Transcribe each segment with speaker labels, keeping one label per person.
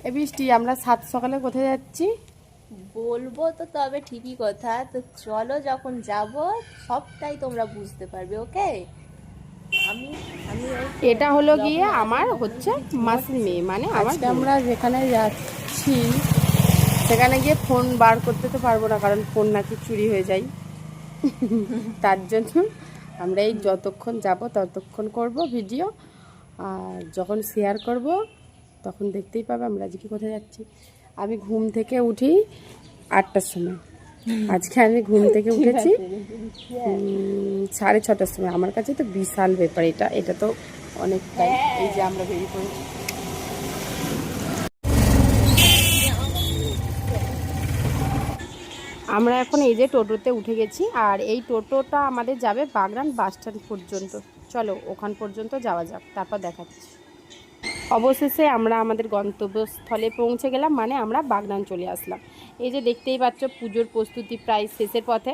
Speaker 1: এ বৃষ্টি, আমরা সাত সকালে কোথায় যাচ্ছি?
Speaker 2: বলবো তো, তবে ঠিকই কথা তো। চলো, যখন যাব সবটাই তোমরা বুঝতে পারবে। ওকে। আমি আমি ওই তো
Speaker 1: এটা হলো গিয়ে
Speaker 2: যখন আসবো
Speaker 1: আমার
Speaker 2: তখন
Speaker 1: হচ্ছে
Speaker 2: যদি
Speaker 1: মাসির
Speaker 2: ঝিমোচ্ছে।
Speaker 1: মেয়ে, মানে আমার
Speaker 3: আজকে
Speaker 1: বোন।
Speaker 3: আমরা যেখানে যাচ্ছি
Speaker 1: সেখানে গিয়ে ফোন বার করতে তো পারবো না, কারণ ফোন নাকি চুরি হয়ে যায়। তার জন্য আমরা এই যতক্ষণ যাব ততক্ষণ করব ভিডিও, আর যখন শেয়ার করব তখন দেখতেই পাবে আমরা আজকে কোথায় যাচ্ছি। আমি ঘুম থেকে উঠি 8টার সময়। আজকে আমি ঘুম থেকে উঠেছি 6:30টার সময়। আমার কাছে তো বিশাল ব্যাপার এটা, এটা তো অনেকটাই। এই যে আমরা বেরিয়ে পড়েছি। আমরা এখন এই যে টোটোতে উঠে গেছি, আর এই টোটোটা আমাদের যাবে বাগনান বাস স্ট্যান্ড পর্যন্ত। চলো ওখান পর্যন্ত যাওয়া যাক, তারপর দেখাচ্ছি। অবশেষে আমরা আমাদের গন্তব্যস্থলে পৌঁছে গেলাম, মানে আমরা বাগনান চলে আসলাম। এই যে দেখতেই পাচ্ছ, পুজোর প্রস্তুতি প্রায় শেষের পথে।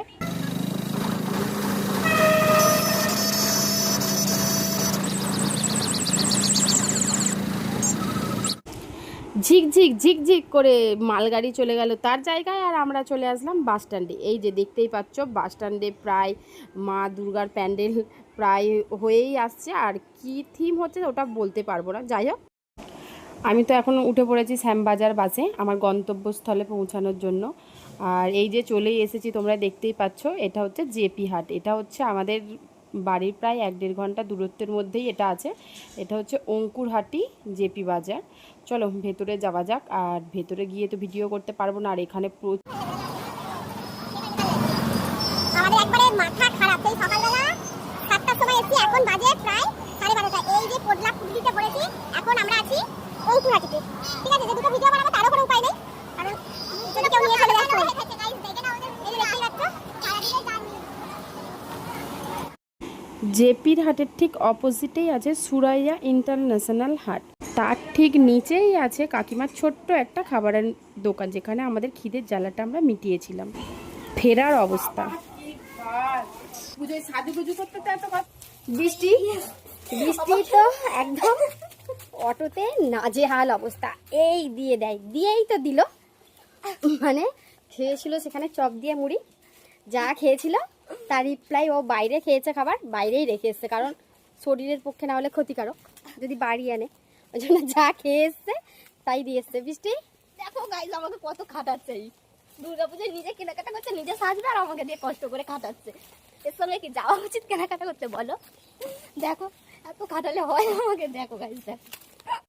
Speaker 1: ঝিকঝিক ঝিকঝিক করে মালগাড়ি চলে গেল তার জায়গায়, আর আমরা চলে আসলাম বাস স্ট্যান্ডে। এই যে দেখতেই পাচ্ছ, বাস স্ট্যান্ডে প্রায় মা দুর্গার প্যান্ডেল প্রায় হয়েই আসছে। আর কি থিম হচ্ছে ওটা বলতে পারবো না, যাই হোক। আমি তো এখন উঠে পড়েছি শ্যামবাজার বাসে আমার গন্তব্যস্থলে পৌঁছানোর জন্য। আর এই যে চলেই এসেছি, তোমরা দেখতেই পাচ্ছ, এটা হচ্ছে জেপি হাট। এটা হচ্ছে আমাদের বাড়ির প্রায় 1-1.5 ঘন্টা দূরত্বের মধ্যেই এটা আছে। এটা হচ্ছে অঙ্কুরহাটি জেপি বাজার। চলো ভেতরে যাওয়া যাক। আর ভেতরে গিয়ে তো ভিডিও করতে পারবো না, আর এখানে
Speaker 4: আমাদের একবারে মাথা খারাপ। সেই সকালবেলা 7টার সময় এসেছি, এখন বাজে প্রায় 12:30টা। এই যে পোডলা পুজলিতে পড়েছি, এখন আমরা আছি অঙ্কুরহাটিতে। ঠিক আছে, যে দুটো ভিডিও বানাবো তারও কোনো উপায় নেই, কারণ যদি কেউ নিয়ে চলে যাচ্ছে।
Speaker 1: জেপির হাটের ঠিক অপোজিটেই আছে সুরাইয়া ইন্টারন্যাশনাল হাট। তার ঠিক নিচেই আছে কাকিমার ছোট্ট একটা খাবারের দোকান, যেখানে আমাদের খিদের জ্বালাটা আমরা মিটিয়েছিলাম। ফেরার অবস্থা,
Speaker 3: বৃষ্টি বৃষ্টি তো একদম অটোতে নাজেহাল অবস্থা। এই দিয়ে দেয়, দিয়েই তো দিল। মানে খেয়েছিল সেখানে চপ দিয়ে মুড়ি, যা খেয়েছিল তার রিপ্লাই ও বাইরে খেয়েছে, খাবার বাইরেই রেখে এসছে, কারণ শরীরের পক্ষে না হলে ক্ষতিকারক যদি বাড়ি আনে। ওই জন্য যা খেয়ে এসছে তাই দিয়ে এসছে। বৃষ্টি
Speaker 2: দেখো গাইজ, আমাকে কত খাটাচ্ছে। দুর্গাপূজায় নিজে কেনাকাটা করছে, নিজে সাজবে, আর আমাকে দিয়ে কষ্ট করে খাটাচ্ছে। এর সঙ্গে কি যাওয়া উচিত কেনাকাটা করতে বলো? দেখো এত খাটালে হয় আমাকে? দেখো গাইজ, দেখো।